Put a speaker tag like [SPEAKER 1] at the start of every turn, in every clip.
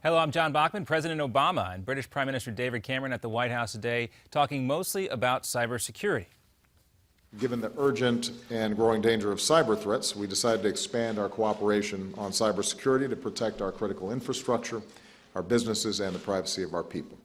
[SPEAKER 1] Hello, I'm John Bachman. President Obama and British Prime Minister David Cameron at the White House today talking mostly about cybersecurity.
[SPEAKER 2] Given the urgent and growing danger of cyber threats, we decided to expand our cooperation on cybersecurity to protect our critical infrastructure, our businesses, and the privacy of our people.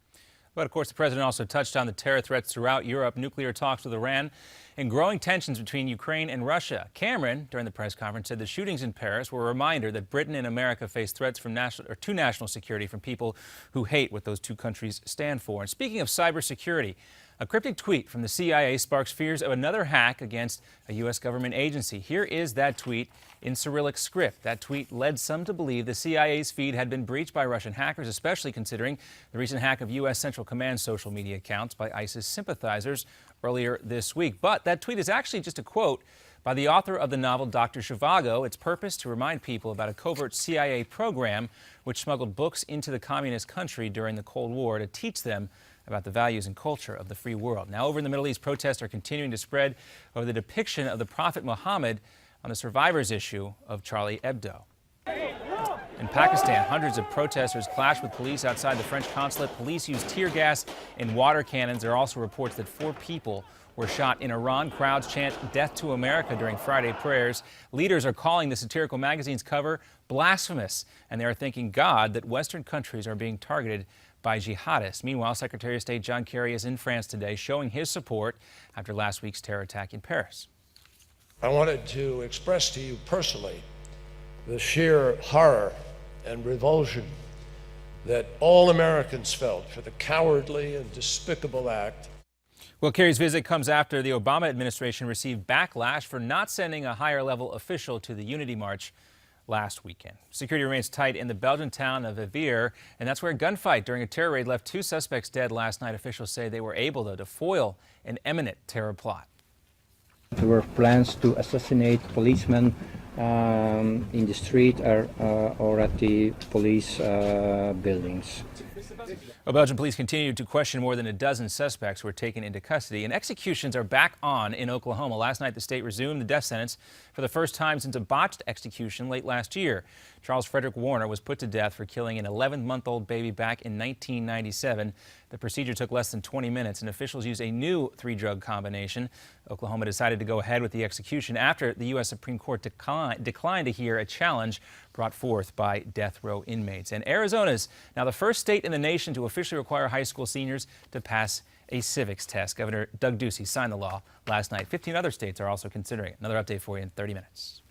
[SPEAKER 1] But of course, the president also touched on the terror threats throughout Europe, nuclear talks with Iran, and growing tensions between Ukraine and Russia. Cameron, during the press conference, said the shootings in Paris were a reminder that Britain and America face threats from to national security from people who hate what those two countries stand for. And speaking of cybersecurity, a cryptic tweet from the CIA sparks fears of another hack against a U.S. government agency. Here is that tweet in Cyrillic script. That tweet led some to believe the CIA's feed had been breached by Russian hackers, especially considering the recent hack of U.S. Central Command social media accounts by ISIS sympathizers earlier this week. But that tweet is actually just a quote by the author of the novel Dr. Zhivago. Its purpose to remind people about a covert CIA program which smuggled books into the communist country during the Cold War to teach them about the values and culture of the free world. Now, over in the Middle East, protests are continuing to spread over the depiction of the Prophet Muhammad on the survivors issue of Charlie Hebdo. In Pakistan, hundreds of protesters clashed with police outside the French consulate. Police used tear gas and water cannons. There are also reports that 4 people were shot. In Iran, crowds chant "Death to America" during Friday prayers. Leaders are calling the satirical magazine's cover blasphemous, and they are thanking God that Western countries are being targeted by jihadists. Meanwhile, Secretary of State John Kerry is in France today, showing his support after last week's terror attack in Paris.
[SPEAKER 3] I wanted to express to you personally the sheer horror and revulsion that all Americans felt for the cowardly and despicable act.
[SPEAKER 1] Well, Kerry's visit comes after the Obama administration received backlash for not sending a higher-level official to the Unity March last weekend. Security remains tight in the Belgian town of Evier, and that's where a gunfight during a terror raid left 2 suspects dead last night. Officials say they were able, though, to foil an imminent terror plot.
[SPEAKER 4] There were plans to assassinate policemen in the street or at the police buildings.
[SPEAKER 1] Well, Belgian police continue to question more than a dozen suspects who were taken into custody, and executions are back on in Oklahoma. Last night, the state resumed the death sentence for the first time since a botched execution late last year. Charles Frederick Warner was put to death for killing an 11-month-old baby back in 1997. The procedure took less than 20 minutes, and officials used a new 3-drug combination. Oklahoma decided to go ahead with the execution after the U.S. Supreme Court declined to hear a challenge brought forth by death row inmates. And Arizona's now the first state in the nation to officially require high school seniors to pass a civics test. Governor Doug Ducey signed the law last night. 15 other states are also considering it. Another update for you in 30 minutes.